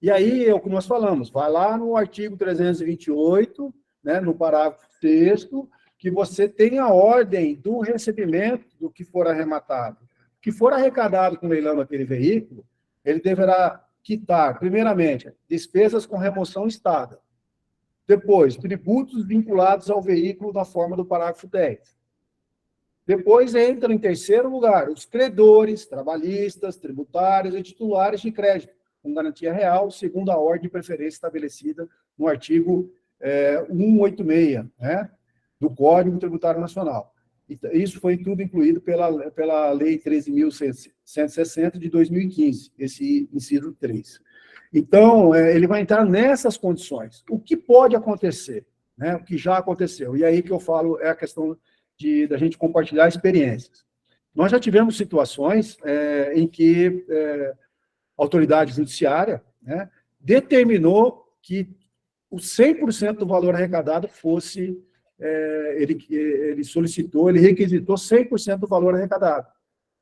E aí, é o que nós falamos, vai lá no artigo 328, né, no parágrafo 6º, que você tem a ordem do recebimento do que for arrematado. O que for arrecadado com o leilão daquele veículo, ele deverá quitar, primeiramente, despesas com remoção estada. Depois, tributos vinculados ao veículo na forma do parágrafo 10. Depois entra, em terceiro lugar, os credores, trabalhistas, tributários e titulares de crédito, com garantia real, segundo a ordem de preferência estabelecida no artigo 186, né, do Código Tributário Nacional. Isso foi tudo incluído pela Lei 13.160 de 2015, esse inciso 3. Então, ele vai entrar nessas condições. O que pode acontecer? Né, o que já aconteceu. E aí que eu falo é a questão da gente compartilhar experiências. Nós já tivemos situações em que a autoridade judiciária, né, determinou que o 100% do valor arrecadado fosse, ele solicitou, ele requisitou 100% do valor arrecadado,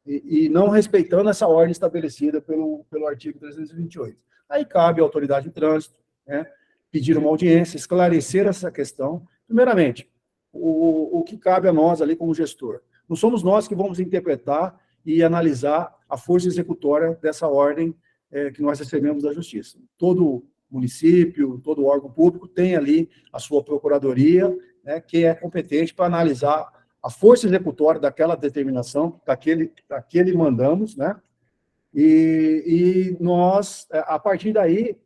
e não respeitando essa ordem estabelecida pelo artigo 328. Aí cabe à autoridade de trânsito, né, pedir uma audiência, esclarecer essa questão. Primeiramente, o que cabe a nós ali como gestor. Não somos nós que vamos interpretar e analisar a força executória dessa ordem que nós recebemos da Justiça. Todo município, todo órgão público tem ali a sua procuradoria, né, que é competente para analisar a força executória daquela determinação, daquele mandamos, né? E nós, a partir daí,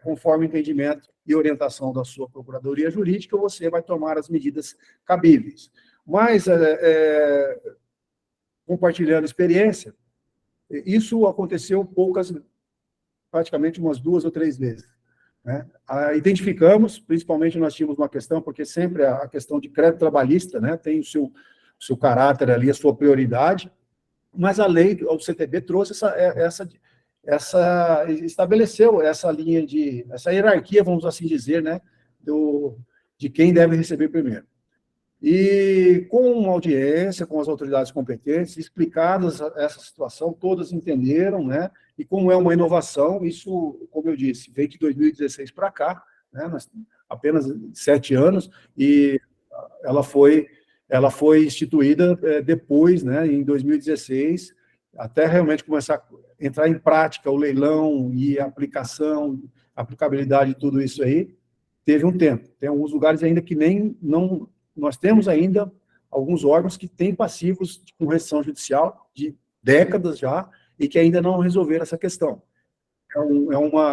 conforme o entendimento e orientação da sua procuradoria jurídica, você vai tomar as medidas cabíveis. Mas, compartilhando experiência, isso aconteceu praticamente umas 2 ou 3 vezes. Né? Identificamos, principalmente nós tínhamos uma questão, porque sempre a questão de crédito trabalhista, né, tem o seu caráter ali, a sua prioridade, mas a lei, o CTB trouxe estabeleceu essa linha essa hierarquia, vamos assim dizer, né, de quem deve receber primeiro. E com uma audiência, com as autoridades competentes, explicadas essa situação, todas entenderam, né, e como é uma inovação, isso, como eu disse, veio de 2016 para cá, né, apenas 7 anos, e ela foi instituída depois, né, em 2016, até realmente começar a entrar em prática o leilão e a aplicabilidade de tudo isso aí, teve um tempo. Tem alguns lugares ainda que nós temos ainda alguns órgãos que têm passivos com restrição judicial de décadas já e que ainda não resolveram essa questão.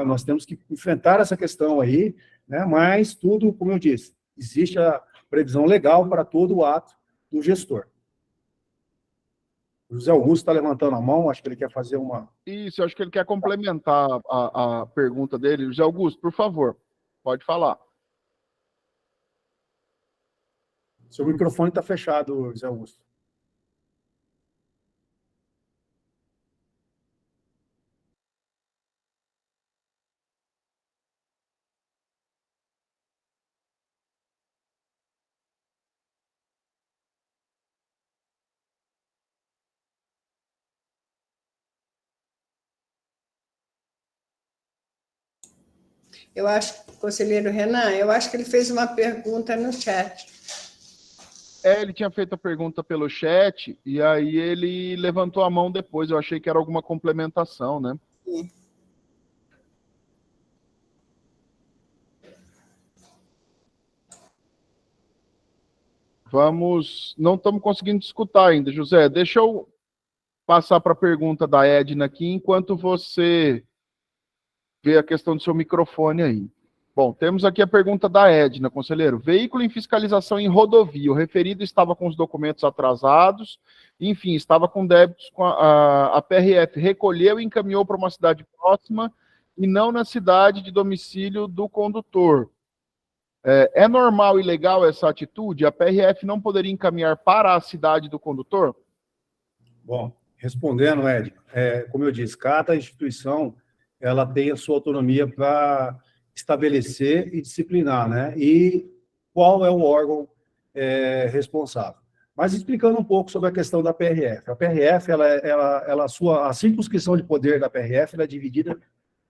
Nós temos que enfrentar essa questão aí, né, mas tudo, como eu disse, existe a previsão legal para todo o ato do gestor. O José Augusto está levantando a mão, acho que ele quer fazer uma... Isso, eu acho que ele quer complementar a pergunta dele. José Augusto, por favor, pode falar. Seu microfone está fechado, José Augusto. Eu acho, conselheiro Renan, eu acho que ele fez uma pergunta no chat. Ele tinha feito a pergunta pelo chat e aí ele levantou a mão depois. Eu achei que era alguma complementação, né? Sim. Vamos. Não estamos conseguindo escutar ainda, José. Deixa eu passar para a pergunta da Edna aqui, enquanto você vê a questão do seu microfone aí. Bom, temos aqui a pergunta da Edna, conselheiro. Veículo em fiscalização em rodovia. O referido estava com os documentos atrasados, enfim, estava com débitos com a PRF. Recolheu e encaminhou para uma cidade próxima e não na cidade de domicílio do condutor. É normal e legal essa atitude? A PRF não poderia encaminhar para a cidade do condutor? Bom, respondendo, Ed, como eu disse, cada instituição ela tem a sua autonomia para estabelecer e disciplinar, né? E qual é o órgão responsável. Mas explicando um pouco sobre a questão da PRF. A PRF, a circunscrição de poder da PRF ela é dividida,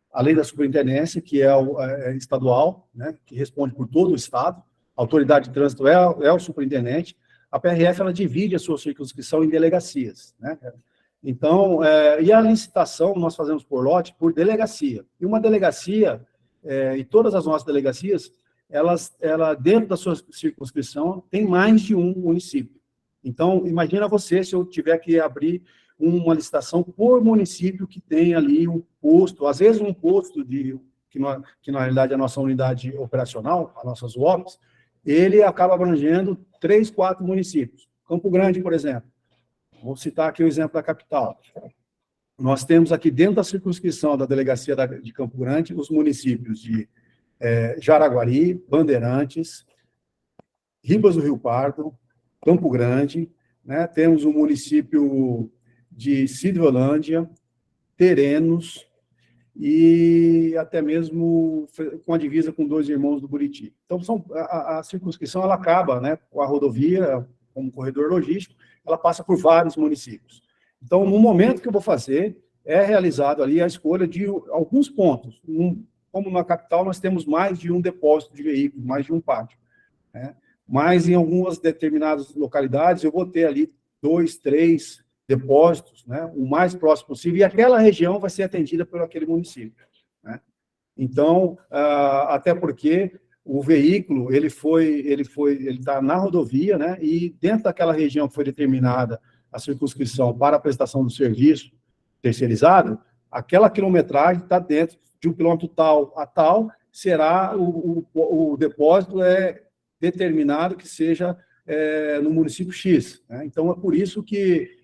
além da superintendência, que é o estadual, né, que responde por todo o estado, a autoridade de trânsito é o superintendente, a PRF ela divide a sua circunscrição em delegacias, né? Então, e a licitação nós fazemos por lote, por delegacia. E uma delegacia, e todas as nossas delegacias, ela dentro da sua circunscrição, tem mais de um município. Então, imagina você se eu tiver que abrir uma licitação por município que tem ali um posto, às vezes um posto que na realidade é a nossa unidade operacional, as nossas UOPs, ele acaba abrangendo 3, 4 municípios. Campo Grande, por exemplo. Vou citar aqui o exemplo da capital. Nós temos aqui dentro da circunscrição da delegacia de Campo Grande os municípios de Jaraguari, Bandeirantes, Ribas do Rio Pardo, Campo Grande, né? Temos o município de Cidrolândia, Terenos e até mesmo com a divisa com Dois Irmãos do Buriti. Então, a circunscrição ela acaba, né, com a rodovia, como corredor logístico, ela passa por vários municípios. Então, no momento que eu vou fazer, é realizado ali a escolha de alguns pontos. Como na capital, nós temos mais de um depósito de veículos, mais de um pátio, né? Mas em algumas determinadas localidades, eu vou ter ali 2, 3 depósitos, né, o mais próximo possível, e aquela região vai ser atendida por aquele município, né? Então, até porque o veículo, ele está na rodovia, né, e dentro daquela região que foi determinada a circunscrição para a prestação do serviço terceirizado, aquela quilometragem está dentro de um quilômetro tal a tal, será o depósito determinado que seja no município X, né? Então, é por isso que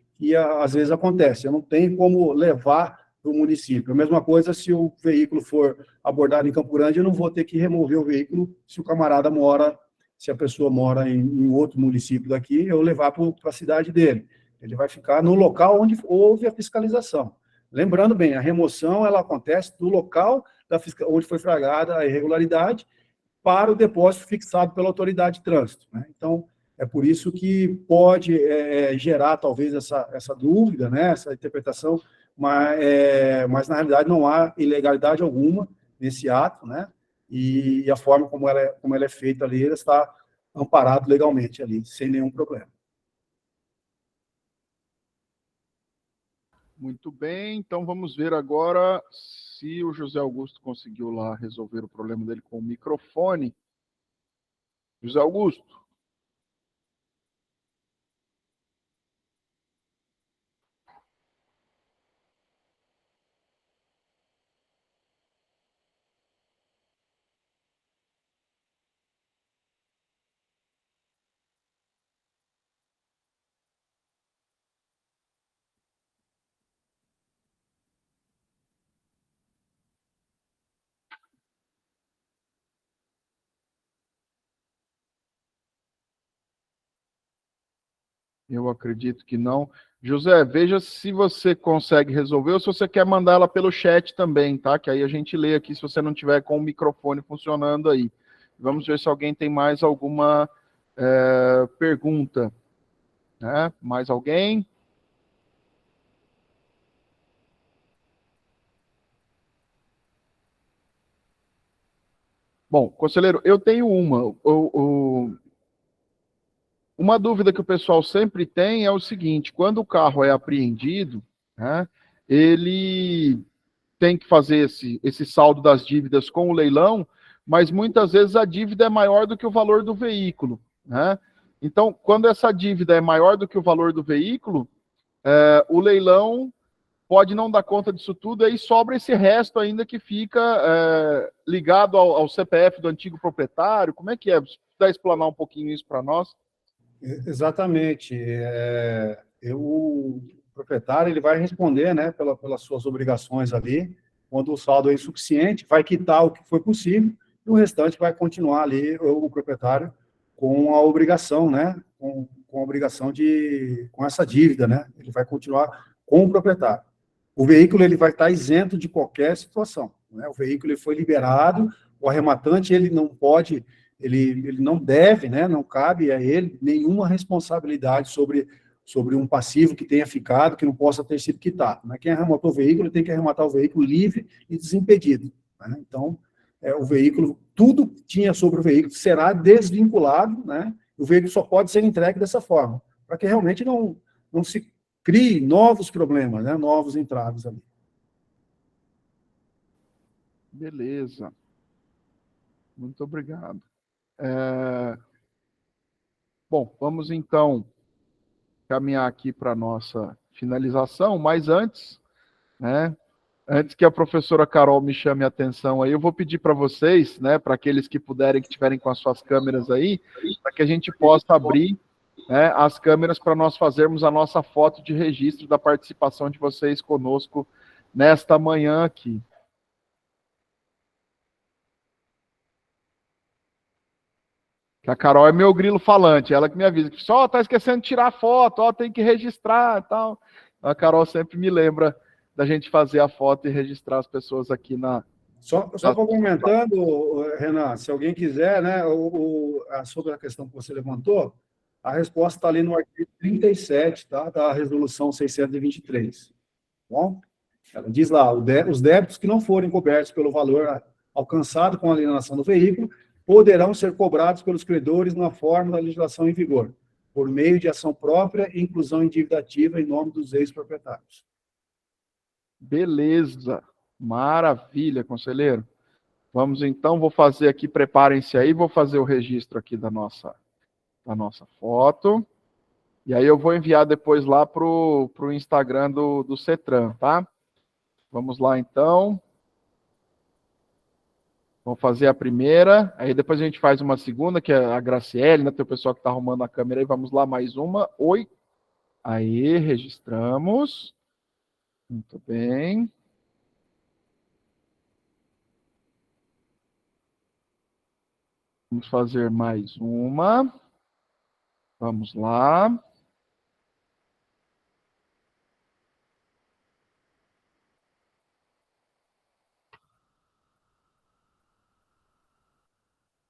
às vezes acontece, eu não tenho como levar para o município. A mesma coisa se o veículo for abordado em Campo Grande, eu não vou ter que remover o veículo se o camarada mora, se a pessoa mora em outro município daqui, eu levar para a cidade dele. Ele vai ficar no local onde houve a fiscalização. Lembrando bem, a remoção ela acontece do local onde foi flagrada a irregularidade para o depósito fixado pela autoridade de trânsito, né? Então, é por isso que pode gerar, talvez, essa dúvida, né, essa interpretação, mas, na realidade, não há ilegalidade alguma nesse ato, né, e a forma como ela é feita ali, ela está amparado legalmente ali, sem nenhum problema. Muito bem, então vamos ver agora se o José Augusto conseguiu lá resolver o problema dele com o microfone. José Augusto. Eu acredito que não. José, veja se você consegue resolver ou se você quer mandar ela pelo chat também, tá? Que aí a gente lê aqui se você não tiver com o microfone funcionando aí. Vamos ver se alguém tem mais alguma pergunta. Né? Mais alguém? Bom, conselheiro, eu tenho uma. Uma dúvida que o pessoal sempre tem é o seguinte: quando o carro é apreendido, né, ele tem que fazer esse saldo das dívidas com o leilão, mas muitas vezes a dívida é maior do que o valor do veículo, né? Então, quando essa dívida é maior do que o valor do veículo, o leilão pode não dar conta disso tudo, aí sobra esse resto ainda que fica ligado ao CPF do antigo proprietário. Como é que é? Você puder explanar um pouquinho isso para nós? Exatamente. O proprietário ele vai responder, né, pelas suas obrigações ali, quando o saldo é insuficiente, vai quitar o que foi possível, e o restante vai continuar ali, o proprietário, com a obrigação, né, com a obrigação com essa dívida, né, ele vai continuar com o proprietário. O veículo ele vai estar isento de qualquer situação, né, o veículo ele foi liberado, o arrematante ele não pode... Ele não deve, né, não cabe a ele nenhuma responsabilidade sobre um passivo que tenha ficado, que não possa ter sido quitado. Né? Quem arrematou o veículo tem que arrematar o veículo livre e desimpedido. Né? Então, o veículo, tudo que tinha sobre o veículo será desvinculado, né? O veículo só pode ser entregue dessa forma, para que realmente não se crie novos problemas, né? Novos entraves ali. Beleza. Muito obrigado. Bom, vamos então caminhar aqui para a nossa finalização, mas antes, né, antes que a professora Carol me chame a atenção aí, eu vou pedir para vocês, né, para aqueles que puderem, que tiverem com as suas câmeras aí, para que a gente possa abrir, né, as câmeras para nós fazermos a nossa foto de registro da participação de vocês conosco nesta manhã aqui. Que a Carol é meu grilo falante, ela que me avisa que só tá esquecendo de tirar foto, ó, tem que registrar e tal. A Carol sempre me lembra da gente fazer a foto e registrar as pessoas aqui na... Só complementando, Renan, se alguém quiser, né, sobre a questão que você levantou, a resposta está ali no artigo 37, tá, da resolução 623. Tá bom? Ela diz lá, os débitos que não forem cobertos pelo valor alcançado com a alienação do veículo poderão ser cobrados pelos credores na forma da legislação em vigor, por meio de ação própria e inclusão em dívida ativa em nome dos ex-proprietários. Beleza. Maravilha, conselheiro. Vamos então, vou fazer aqui, preparem-se aí, vou fazer o registro aqui da nossa foto. E aí eu vou enviar depois lá para o Instagram do CETRAN, tá? Vamos lá então. Vamos fazer a primeira, aí depois a gente faz uma segunda, que é a Graciele, né? Tem o pessoal que está arrumando a câmera aí. Vamos lá, mais uma. Oi. Aí, registramos. Muito bem. Vamos fazer mais uma. Vamos lá.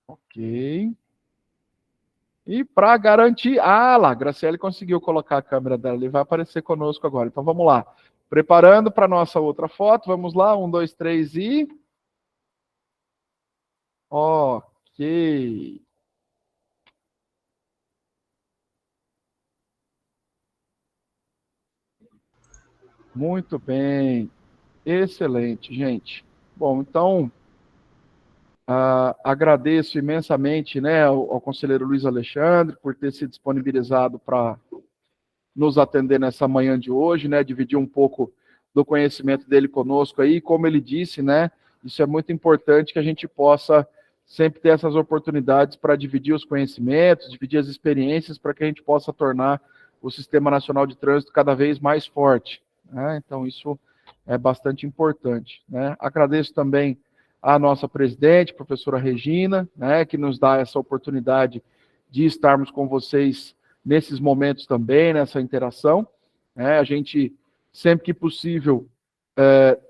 Ok. E para garantir... Ah, lá, a Graciele conseguiu colocar a câmera dela ali, vai aparecer conosco agora. Então vamos lá. Preparando para a nossa outra foto. Vamos lá, 1, 2, 3 e... Ok. Muito bem. Excelente, gente. Bom, então, agradeço imensamente, né, ao conselheiro Luiz Alexandre por ter se disponibilizado para nos atender nessa manhã de hoje, né, dividir um pouco do conhecimento dele conosco aí. Como ele disse, né, isso é muito importante que a gente possa sempre ter essas oportunidades para dividir os conhecimentos, dividir as experiências, para que a gente possa tornar o Sistema Nacional de Trânsito cada vez mais forte, né? Então, isso é bastante importante, né? Agradeço também a nossa presidente, professora Regina, né, que nos dá essa oportunidade de estarmos com vocês nesses momentos também, nessa interação. A gente, sempre que possível,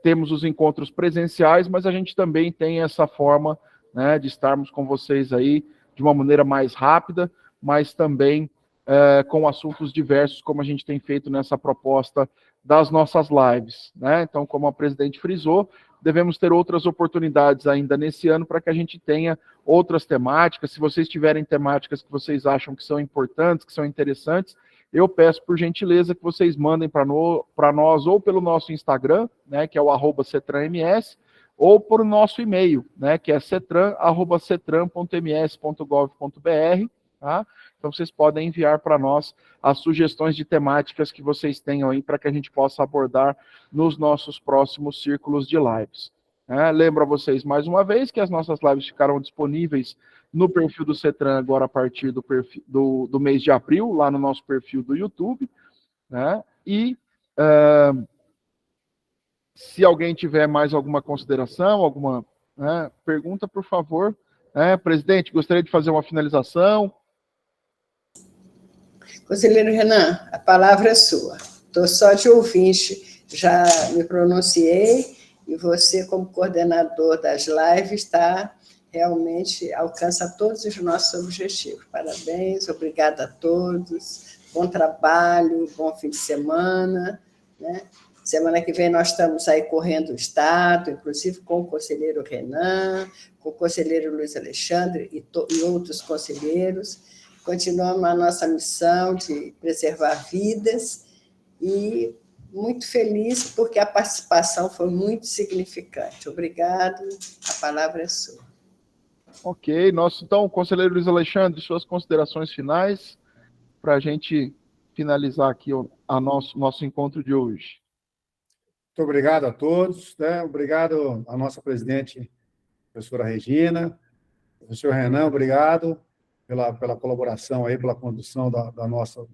temos os encontros presenciais, mas a gente também tem essa forma, né, de estarmos com vocês aí de uma maneira mais rápida, mas também com assuntos diversos, como a gente tem feito nessa proposta das nossas lives, né? Então, como a presidente frisou, devemos ter outras oportunidades ainda nesse ano para que a gente tenha outras temáticas. Se vocês tiverem temáticas que vocês acham que são importantes, que são interessantes, eu peço por gentileza que vocês mandem para nós ou pelo nosso Instagram, né, que é o @cetranms, ou por nosso e-mail, né, que é cetran@cetran.ms.gov.br, tá? Então, vocês podem enviar para nós as sugestões de temáticas que vocês tenham aí para que a gente possa abordar nos nossos próximos círculos de lives. Lembro a vocês, mais uma vez, que as nossas lives ficarão disponíveis no perfil do CETRAN agora a partir do mês de abril, lá no nosso perfil do YouTube, né? E se alguém tiver mais alguma consideração, alguma pergunta, por favor. Presidente, gostaria de fazer uma finalização. Conselheiro Renan, a palavra é sua. Estou só de ouvinte, já me pronunciei, e você, como coordenador das lives, realmente alcança todos os nossos objetivos. Parabéns, obrigada a todos, bom trabalho, bom fim de semana, né? Semana que vem nós estamos aí correndo o Estado, inclusive com o conselheiro Renan, com o conselheiro Luiz Alexandre e outros conselheiros. Continuamos a nossa missão de preservar vidas e muito feliz porque a participação foi muito significante. Obrigado, a palavra é sua. Ok, então, conselheiro Luiz Alexandre, suas considerações finais para a gente finalizar aqui o nosso encontro de hoje. Muito obrigado a todos, né? Obrigado à nossa presidente, professora Regina, professor Renan, obrigado pela colaboração aí, pela condução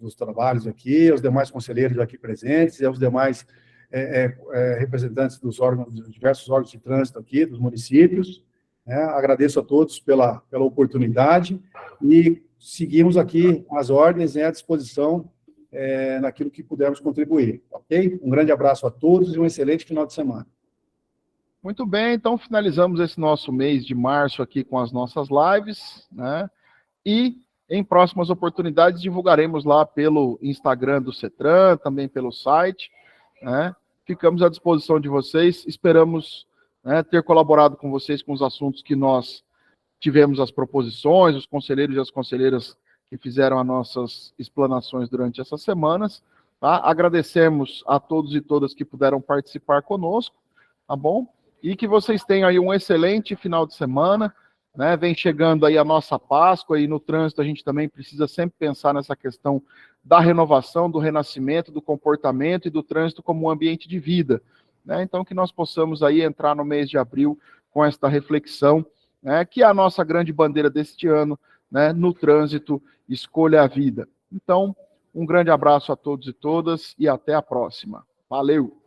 dos trabalhos aqui, aos demais conselheiros aqui presentes e aos demais representantes dos diversos órgãos de trânsito aqui, dos municípios. Agradeço a todos pela oportunidade e seguimos aqui as ordens à disposição naquilo que pudermos contribuir, ok? Um grande abraço a todos e um excelente final de semana. Muito bem, então finalizamos esse nosso mês de março aqui com as nossas lives, né? E em próximas oportunidades divulgaremos lá pelo Instagram do CETRAN, também pelo site, né? Ficamos à disposição de vocês, esperamos ter colaborado com vocês com os assuntos que nós tivemos as proposições, os conselheiros e as conselheiras que fizeram as nossas explanações durante essas semanas, tá? Agradecemos a todos e todas que puderam participar conosco, tá bom? E que vocês tenham aí um excelente final de semana, né? Vem chegando aí a nossa Páscoa e no trânsito a gente também precisa sempre pensar nessa questão da renovação, do renascimento, do comportamento e do trânsito como um ambiente de vida, né? Então que nós possamos aí entrar no mês de abril com esta reflexão, né? Que é a nossa grande bandeira deste ano, né? No trânsito, escolha a vida. Então, um grande abraço a todos e todas e até a próxima. Valeu!